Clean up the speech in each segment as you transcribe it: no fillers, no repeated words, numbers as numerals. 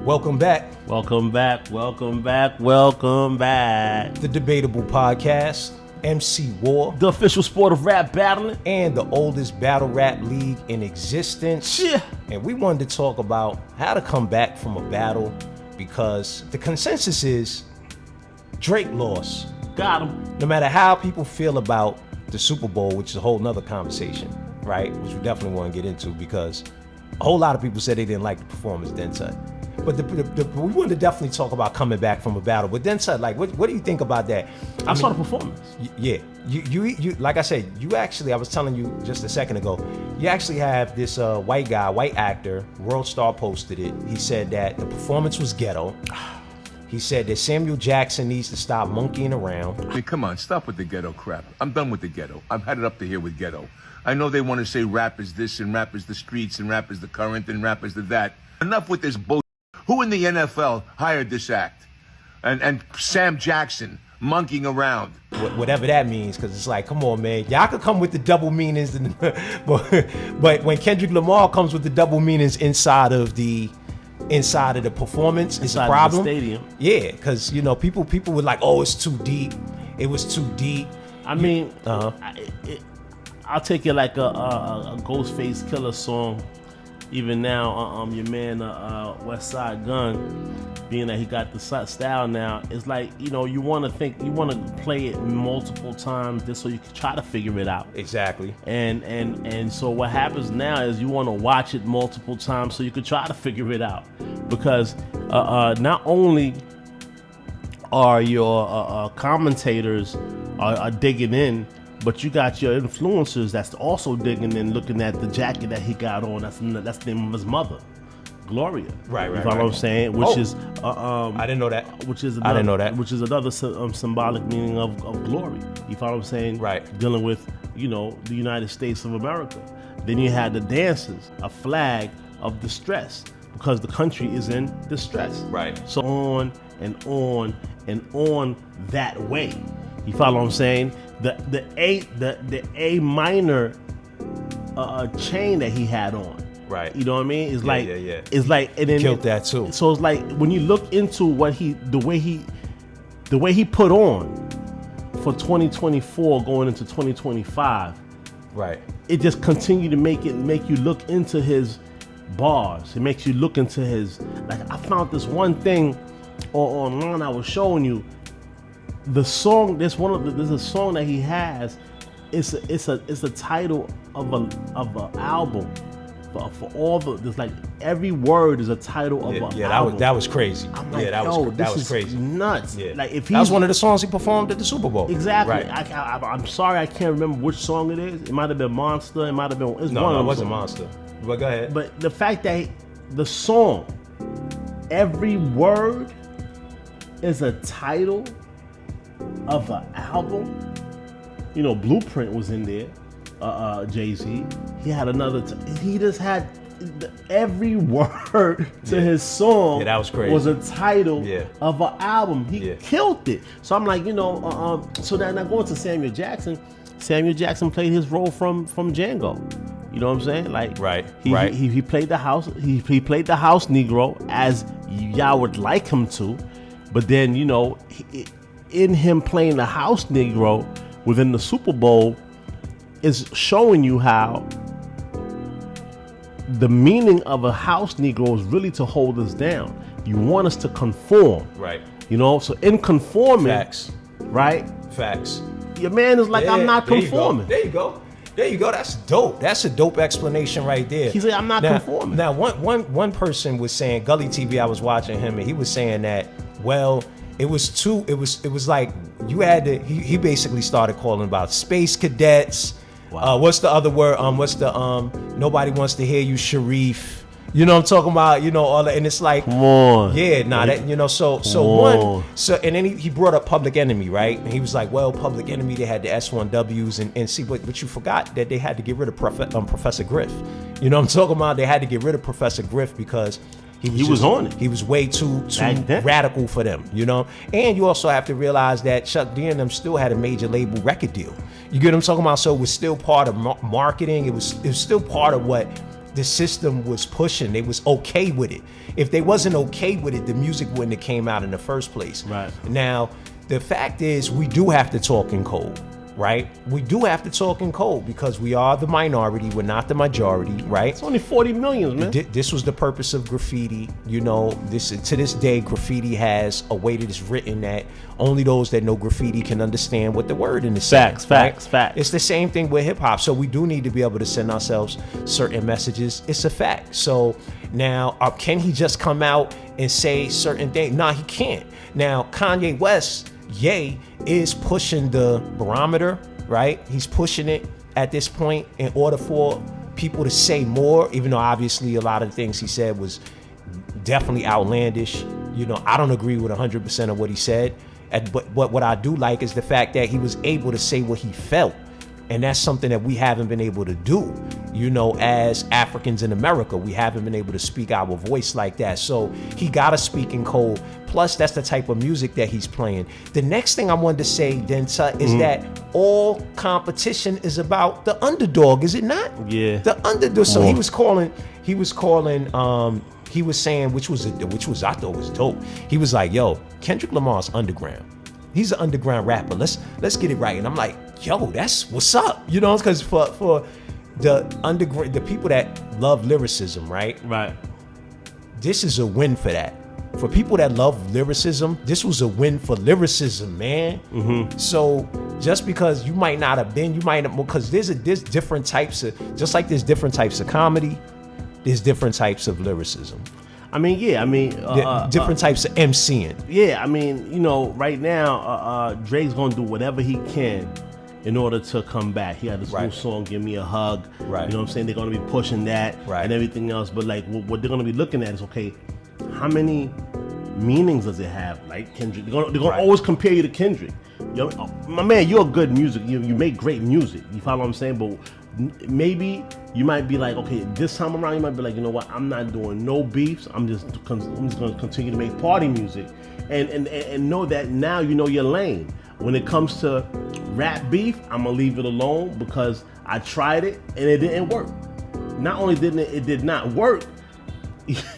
Welcome back. Welcome back. Welcome back. Welcome back. The Debatable Podcast, MC War, the official sport of rap battling, and the oldest battle rap league in existence. Yeah. And we wanted to talk about how to come back from a battle because the consensus is Drake lost. Got him. No matter how people feel about the Super Bowl, which is a whole nother conversation, right? Which we definitely want to get into because a whole lot of people said they didn't like the performance then said. But we wanted to definitely talk about coming back from a battle. But then said, like, what do you think about that? I saw the performance. Yeah. You like I said, you actually, I was telling you just a second ago, you actually have this white actor, World Star posted it. He said that the performance was ghetto. He said that Samuel Jackson needs to stop monkeying around. I mean, come on, stop with the ghetto crap. I'm done with the ghetto. I've had it up to here with ghetto. I know they want to say rap is this and rap is the streets and rap is the current and rap is the that. Enough with this bullshit. Who in the NFL hired this act? And Sam Jackson monkeying around. Whatever that means, because it's like, come on, man. Y'all could come with the double meanings, but when Kendrick Lamar comes with the double meanings inside of the performance, it's a problem. The stadium. Yeah, because people were like, oh, it's too deep. It was too deep. I mean, I'll take it like a Ghostface Killah song. Even now, your man West Side Gun, being that he got the style now, it's like you want to play it multiple times just so you can try to figure it out. Exactly. And so what happens now is you want to watch it multiple times so you can try to figure it out, because not only are your commentators are digging in, but you got your influencers that's also digging in, looking at the jacket that he got on. That's the name of his mother, Gloria. Right. You follow what I'm saying? Which is I didn't know that. I didn't know that. Which is another symbolic meaning of glory. You follow what I'm saying? Right. Dealing with the United States of America. Then you had the dancers, a flag of distress, because the country is in distress. Right. So on and on and on that way. You follow what I'm saying? The A minor chain that he had on. Right. You know what I mean? It's Yeah. It's like, and then killed that too. So it's like when you look into the way he put on for 2024 going into 2025. Right. It just continued to make you look into his bars. It makes you look into his, like, I found this one thing online I was showing you. The song, there's a song that he has. It's a title of an album. For all there's like every word is a title of an album. That was crazy. I'm like, that was crazy. Nuts. Yeah. Like if that was one of the songs he performed at the Super Bowl. Exactly. Right. I'm sorry, I can't remember which song it is. It might have been Monster. It might have been. No, it wasn't Monster. But go ahead. But the fact that the song, every word is a title of an album. Blueprint was in there. Jay-Z. He had another. He just had every word to his song. Yeah, that was crazy. Was a title of an album. He killed it. So I'm like, so now going to Samuel Jackson. Samuel Jackson played his role from Django. You know what I'm saying? Like, right. He played the house. He played the house Negro as y'all would like him to, but then in him playing the house Negro within the Super Bowl is showing you how the meaning of a house Negro is really to hold us down. You want us to conform. Right. So in conforming. Facts. Right? Facts. Your man is like, I'm not conforming. There you go. That's dope. That's a dope explanation right there. He said, I'm not conforming. Now, one person was saying, Gully TV, I was watching him, and he was saying that, well, it was like you had to, he basically started calling about space cadets. Wow. What's the other word? Nobody wants to hear you, Sharif. You know what I'm talking about? All that, and it's like, come on. Yeah, nah, that, and then he brought up Public Enemy, right? And he was like, well, Public Enemy, they had the S1Ws and see, but you forgot that they had to get rid of Professor Griff. You know what I'm talking about? They had to get rid of Professor Griff because he was on it. He was way too radical for them, And you also have to realize that Chuck D and them still had a major label record deal. You get what I'm talking about? So it was still part of marketing. It was still part of what the system was pushing. They was okay with it. If they wasn't okay with it, the music wouldn't have came out in the first place. Right. Now, the fact is, we do have to talk in code, right? We do have to talk in code because we are the minority. We're not the majority, right? It's only 40 million, man. This was the purpose of graffiti. You know, to this day, graffiti has a way that it's written that only those that know graffiti can understand what the word in the Facts. It's the same thing with hip hop. So we do need to be able to send ourselves certain messages. It's a fact. So now, can he just come out and say certain things? Nah, he can't. Now, Kanye West, Ye, is pushing the barometer, right? He's pushing it at this point in order for people to say more, even though obviously a lot of the things he said was definitely outlandish. You know, I don't agree with 100% of what he said, but what I do like is the fact that he was able to say what he felt. And that's something that we haven't been able to do, you know, as Africans in America. We haven't been able to speak our voice like that. So he got to speak in code. Plus, that's the type of music that he's playing. The next thing I wanted to say, Denta, is that all competition is about the underdog, is it not? Yeah. The underdog. So he was saying, which was I thought was dope. He was like, yo, Kendrick Lamar's underground. He's an underground rapper. Let's get it right. And I'm like, yo, that's what's up. You know, because for the underground, the people that love lyricism, right? Right. This is a win for that. For people that love lyricism, this was a win for lyricism, man. Mm-hmm. So just because you might not have been, because there's different types of, just like there's different types of comedy, there's different types of lyricism. I mean, yeah, different types of MCing. Yeah, I mean, you know, right now, Drake's gonna do whatever he can in order to come back. He had this new song, Give Me a Hug. Right. You know what I'm saying? They're gonna be pushing that and everything else. But like, what they're gonna be looking at is, okay, how many meanings does it have? Like Kendrick, they're gonna always compare you to Kendrick. You know, my man, you're good music. You make great music. You follow what I'm saying? But maybe you might be like, okay, this time around you might be like, you know what, I'm not doing no beefs. I'm just going to continue to make party music, and know that now you know your lane. When it comes to rap beef, I'm gonna leave it alone because I tried it and it didn't work. Not only did not work,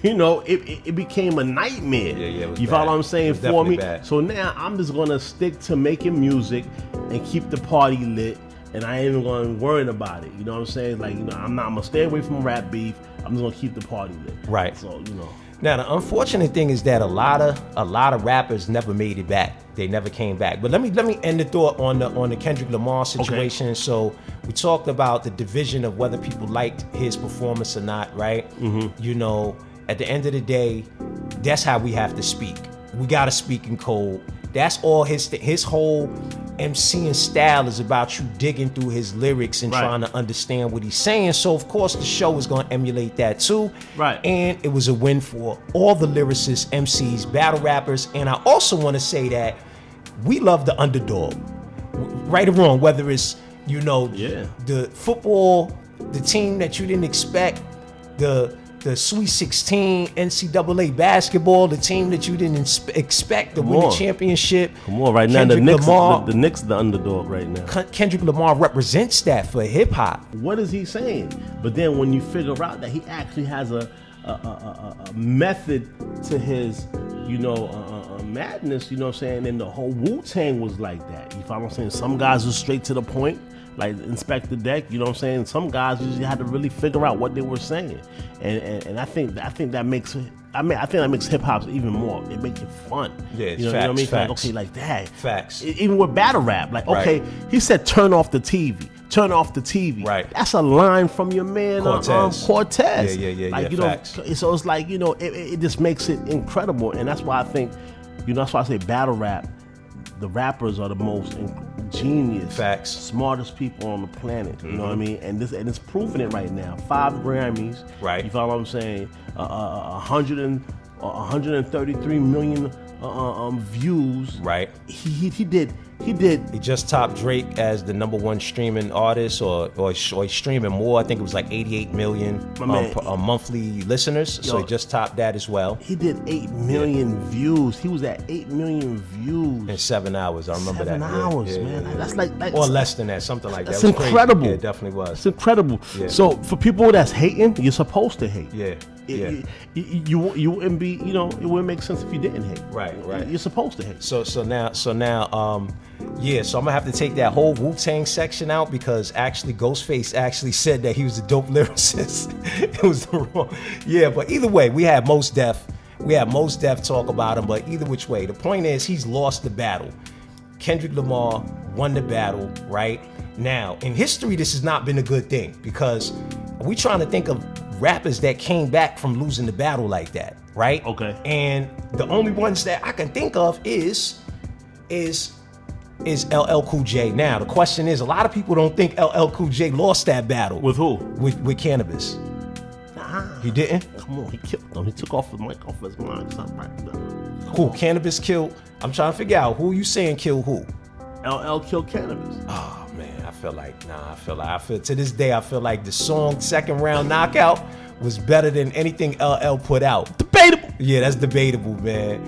you know, it became a nightmare. Yeah, it was you bad. follow what I'm saying? For me. Bad. So now I'm just gonna stick to making music and keep the party lit. And I ain't even going to worry about it. You know what I'm saying? Like, you know, I'm going to stay away from rap beef. I'm just going to keep the party lit. Right. So, you know. Now, the unfortunate thing is that a lot of rappers never made it back. They never came back. But let me end the thought on the Kendrick Lamar situation. Okay. So we talked about the division of whether people liked his performance or not, right? Mm-hmm. You know, at the end of the day, that's how we have to speak. We got to speak in code. That's all his whole MCing style is about, you digging through his lyrics and trying to understand what he's saying. So of course the show is going to emulate that too. Right. And it was a win for all the lyricists, MCs, battle rappers. And I also want to say that we love the underdog, right or wrong, whether it's, you know, the football, the team that you didn't expect, the Sweet 16, NCAA basketball, the team that you didn't expect to win the championship. Come on, right now the Knicks the underdog right now. Kendrick Lamar represents that for hip hop. What is he saying? But then when you figure out that he actually has a method to his, you know, madness, you know what I'm saying? And the whole Wu-Tang was like that. You follow what I'm saying? Some guys are straight to the point, like Inspector Deck, you know what I'm saying? Some guys usually had to really figure out what they were saying, and I think that makes hip hop even more. It makes it fun. Yeah, you know, facts, what I mean? facts. Like, okay, like that. Facts. Even with battle rap, like, okay, he said turn off the TV. Turn off the TV. Right. That's a line from your man Cortez. Yeah. Like, you facts. know, so it's like, you know, it just makes it incredible, and that's why I think, you know, that's why I say battle rap. The rappers are the most genius, smartest people on the planet. You know what I mean? And it's proving it right now. 5 Grammys. Right. You follow what I'm saying? 133 million views. Right. He did. He just topped Drake as the #1 streaming artist, or he's streaming more. I think it was like 88 million monthly listeners. So he just topped that as well. He did 8 million views. He was at 8 million views in 7 hours. I remember 7 that. hours, man. That's like or less than that, something like that. That's incredible. Crazy. Yeah, it definitely was. It's incredible. Yeah. So for people that's hating, you're supposed to hate. Yeah. You wouldn't be, it wouldn't make sense if you didn't hate. Right. You're supposed to hate. So now, so I'm gonna have to take that whole Wu-Tang section out, because actually Ghostface actually said that he was a dope lyricist. It was the wrong. Yeah, but either way, we had Mos Def talk about him, but either which way, the point is he's lost the battle. Kendrick Lamar won the battle, right? Now, in history, this has not been a good thing, because we trying to think of rappers that came back from losing the battle like that, right? Okay. And the only ones that I can think of is LL Cool J. Now, the question is, a lot of people don't think LL Cool J lost that battle. With who? With Canibus. Nah. He didn't? Come on, he killed him. He took off the mic off his mind. Who? Canibus killed? I'm trying to figure out who you saying killed who? LL killed Canibus. Oh man, I feel to this day, I feel like the song Second Round Knockout was better than anything LL put out. Debatable. Yeah, that's debatable, man.